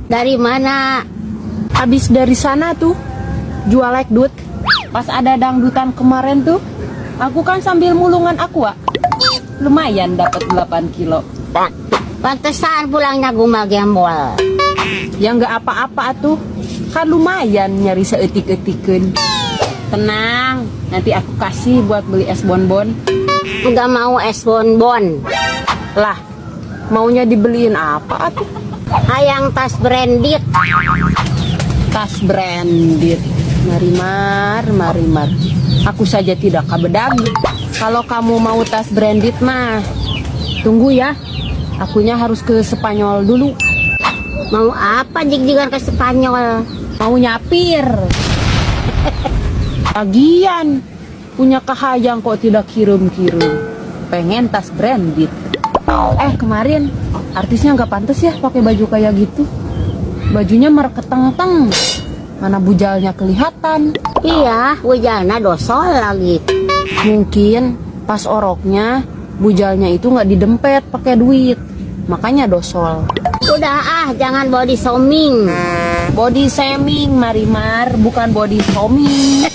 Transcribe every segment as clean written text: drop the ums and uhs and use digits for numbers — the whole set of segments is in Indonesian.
Dari mana? Habis dari sana tuh jual lekdut. Pas ada dangdutan kemarin tuh, aku kan sambil mulungan aqua. Lumayan dapat 8 kilo. Pantesan pulangnya gumag gembol. Ya nggak apa-apa tuh. Kan lumayan nyari seetik-etiken. Tenang, nanti aku kasih buat beli es bonbon. Enggak mau es bonbon. Lah, maunya dibeliin apa tuh? Hayang tas branded. Tas branded. Marimar. Aku saja tidak kabedag. Kalau kamu mau tas branded mah, tunggu ya. Akunya harus ke Spanyol dulu. Mau apa jig-jigan ke Spanyol? Mau nyapir. Lagian punya kahayang kok tidak kirim-kirim. Pengen tas branded. Kemarin artisnya nggak pantas ya pakai baju kayak gitu. Bajunya mereketeng-teng. Mana bujalnya kelihatan. Iya, hujannya dosol lagi. Mungkin pas oroknya bujalnya itu nggak didempet pakai duit. Makanya dosol. Udah jangan body shaming. Body shaming, Marimar, bukan body shaming.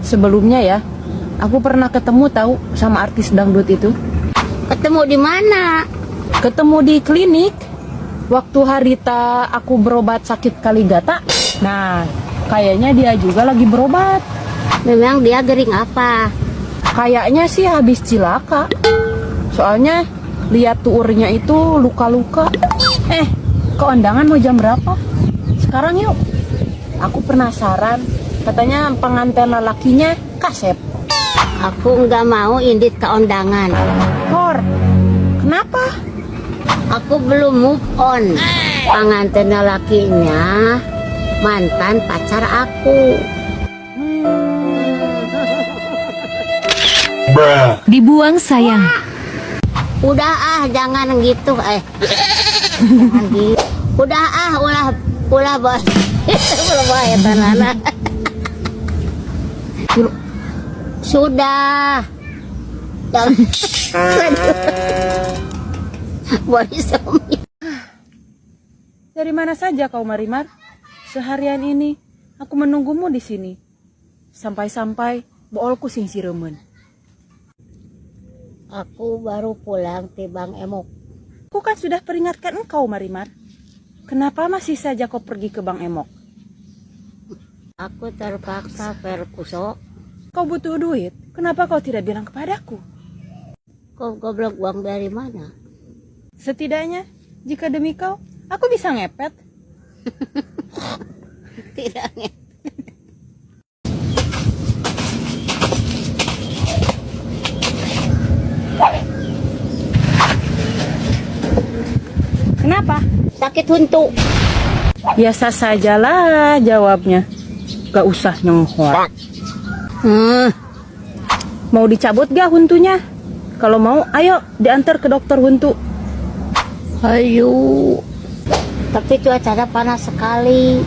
Sebelumnya ya, aku pernah ketemu tahu sama artis dangdut itu. Ketemu di mana? Ketemu di klinik. Waktu harita aku berobat sakit kaligata. Nah, kayaknya dia juga lagi berobat. Memang dia gering apa? Kayaknya sih habis cilaka. Soalnya lihat tuurnya itu luka-luka. Keundangan mau jam berapa? Sekarang yuk. Aku penasaran. Katanya pengantin lelakinya kasep. Aku nggak mau indit ke undangan. Hor, kenapa? Aku belum move on. Pengantin lakinya mantan pacar aku. Dibuang sayang. Udah jangan gitu. Jangan gitu. Udah ulah bos. Ulah bahaya tanana. Sudah. Jangan. Body shaming. Dari mana saja kau, Marimar? Seharian ini aku menunggumu di sini. Sampai-sampai boolku sing siremen. Aku baru pulang tibang emok. Aku kan sudah peringatkan engkau, Marimar. Kenapa masih saja kau pergi ke Bang Emok? Aku terpaksa perkuso. Kau butuh duit, kenapa kau tidak bilang kepadaku? Kau goblok uang dari mana? Setidaknya, jika demi kau, aku bisa ngepet. Tidak. Kenapa? Sakit huntu. Biasa sajalah jawabnya. Gak usah nyengkot. Mau dicabut gak huntunya? Kalau mau, ayo diantar ke dokter huntu. Ayo. Tapi cuacanya panas sekali.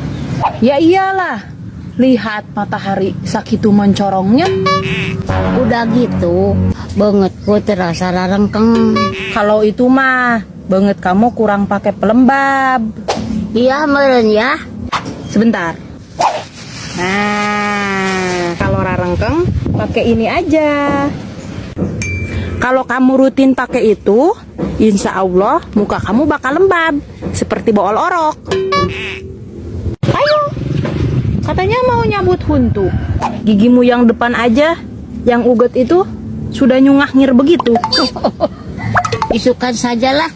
Ya iyalah. Lihat matahari sakitu mencorongnya. Udah gitu, bangetku terasa rarengkeng. Kalau itu mah, banget kamu kurang pakai pelembab. Iya meren ya. Sebentar. Nah, kalau rarengkeng pakai ini aja. Kalau kamu rutin pakai itu, insya Allah muka kamu bakal lembab seperti bool orok. Ayo, katanya mau nyabut huntu. Gigimu yang depan aja, yang uget itu sudah nyungah-ngir begitu. Isukan sajalah.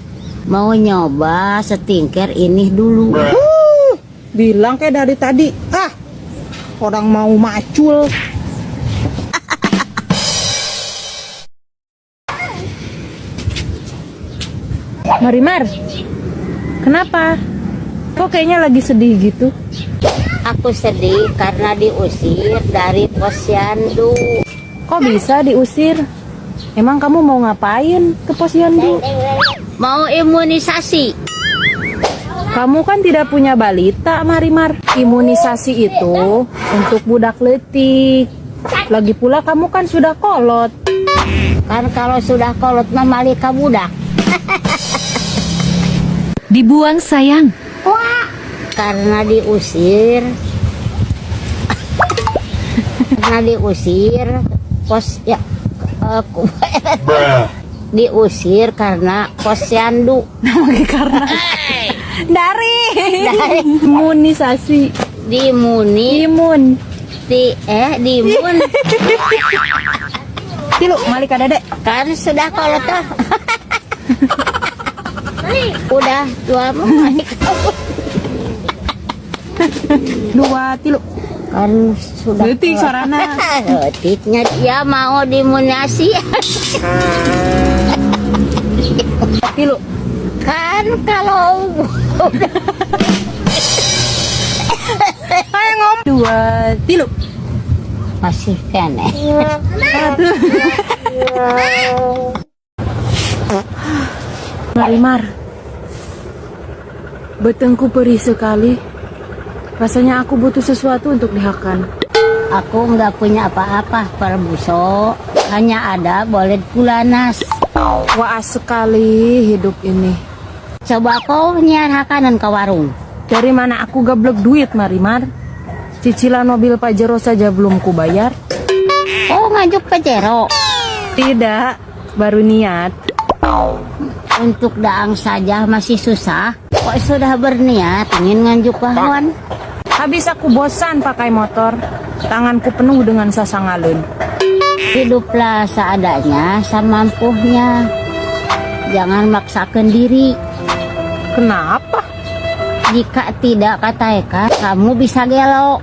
Mau nyoba setingker ini dulu. Bilang kayak dari tadi. Orang mau macul. Marimar, kenapa? Kok kayaknya lagi sedih gitu? Aku sedih karena diusir dari posyandu. Kok bisa diusir? Emang kamu mau ngapain ke posyandu? Mau imunisasi. Kamu kan tidak punya balita, Marimar. Imunisasi itu untuk budak letik. Lagi pula kamu kan sudah kolot. Kan kalau sudah kolot mah malika budak. Dibuang sayang. Karena diusir. Karena diusir. Pos ya. Aku diusir karena posyandu. Karena dari imunisasi. Dimuni. Imun. Dimun. Tilu, malik ka dedek. Kan sudah kalau toh. Udah dua balik. 2 tilu. Kan sudah. Detik sorana. Detiknya dia mau dimunasi. Tilu. Kan kalau Ayo ngom. 2 tilu. masih kene. Marimar, betengku perih sekali. Rasanya aku butuh sesuatu untuk dihakan. Aku nggak punya apa-apa, Perbuso. Hanya ada bolet Kulanas. Waas sekali hidup ini. Coba kau nyiar hakanan ke warung. Dari mana aku gablek duit, Marimar? Cicilan mobil Pajero saja belum kubayar. Oh, ngajuk Pajero. Tidak, baru niat. Untuk daang saja masih susah. Kok sudah berniat ingin nganjuk pahlawan? Habis aku bosan pakai motor. Tanganku penuh dengan sasangalun. Hiduplah seadanya, semampunya. Jangan maksakan diri. Kenapa? Jika tidak, kata Eka, kamu bisa gelo.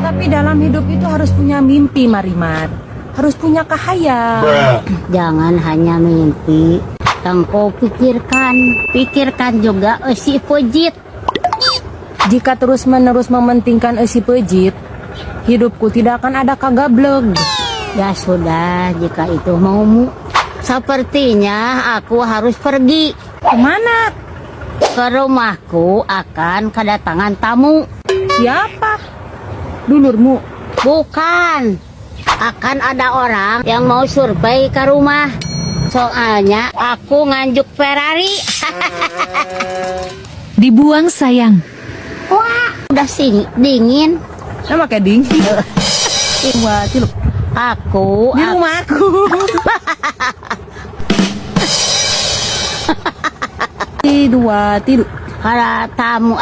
Tapi dalam hidup itu harus punya mimpi, Marimar. Harus punya cahaya. Jangan hanya mimpi yang kau pikirkan. Pikirkan juga si pojit. Jika terus-menerus mementingkan isi pejit, hidupku tidak akan ada kagablek. Ya sudah, jika itu maumu. Sepertinya aku harus pergi. Kemana? Ke rumahku akan kedatangan tamu. Siapa? Dulurmu? Bukan. Akan ada orang yang mau survei ke rumah. Soalnya aku nganjuk Ferrari. Dibuang sayang. Wah, udah dingin. Nama keding. Wah, tilu. Aku Di rumahku. Dua tilu. para tamu.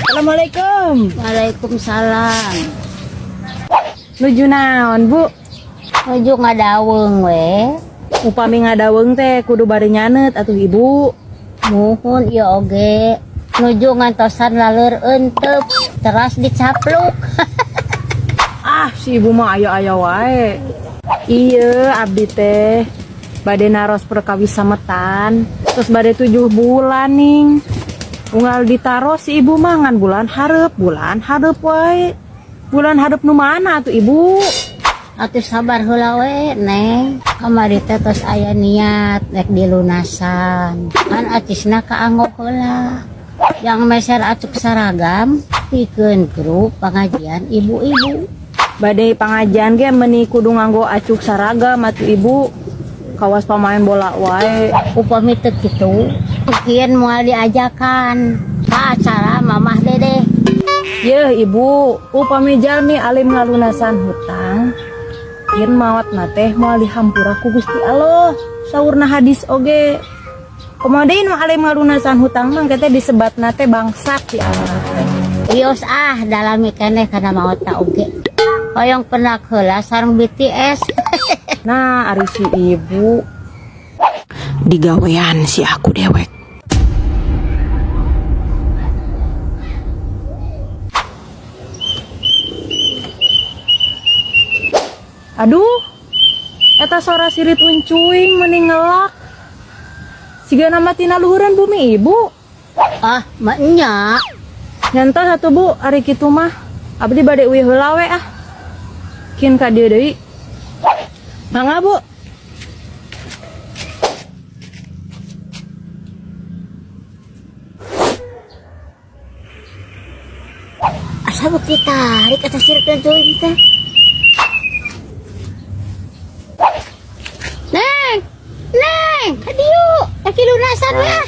Assalamualaikum. Waalaikumsalam. Nuju naon, Bu? Nuju ngadaweng we. Upami ngadaweng teh kudu bari nyanet atuh Ibu. Muhun ieu oge. Nuju ngantosan laleur euteup teras dicapluk. Ah, si Ibu mah aya-aya wae. Iya, abdi teh bade naros perkawis sametan. Terus bade 7 bulan ning. Unggal ditaros si Ibu mah ngan bulan hareup wae. Bulan hareup nu mana atuh Ibu? Atuh sabar heula we, Neng. Kamari teh tos aya niat rek dilunasan. Kan acisna kaanggo heula. Yang meser acuk saragam pikeun grup pengajian ibu-ibu. Badai pengajian ge meuni kudu nganggo acuk saragam atuh Ibu. Kawas pamain bola wae. Upami teu kitu, mungkin moal diajakan ka acara Mamah Dede. Yeuh Ibu, upami jalmi alim ngalunasan hutang. Yen mawat na teh moal dihampura ku Gusti Allah. Saurna hadis oge. Komodein mah alim ngalunasan hutang mah teh disebatna teh bangsat di akhirat teh. Wios dalami keneh kana maot ta oge. Hoyong pernah heula sareng BTS. Nah, ari si Ibu digawean si aku dewek. Aduh, eta sora sirit uncuing mending ngelak. Siga nama tina luhuran bumi Ibu. Ah, maknya Nyantos satu Bu, ari kitu mah abdi bade uih heula we ah. Kin ka dieu deui. Mangga Bu. Sabuk ditarik atas sirkan tuh kita. Neng, Neng, hadiu, laki lunasan ya.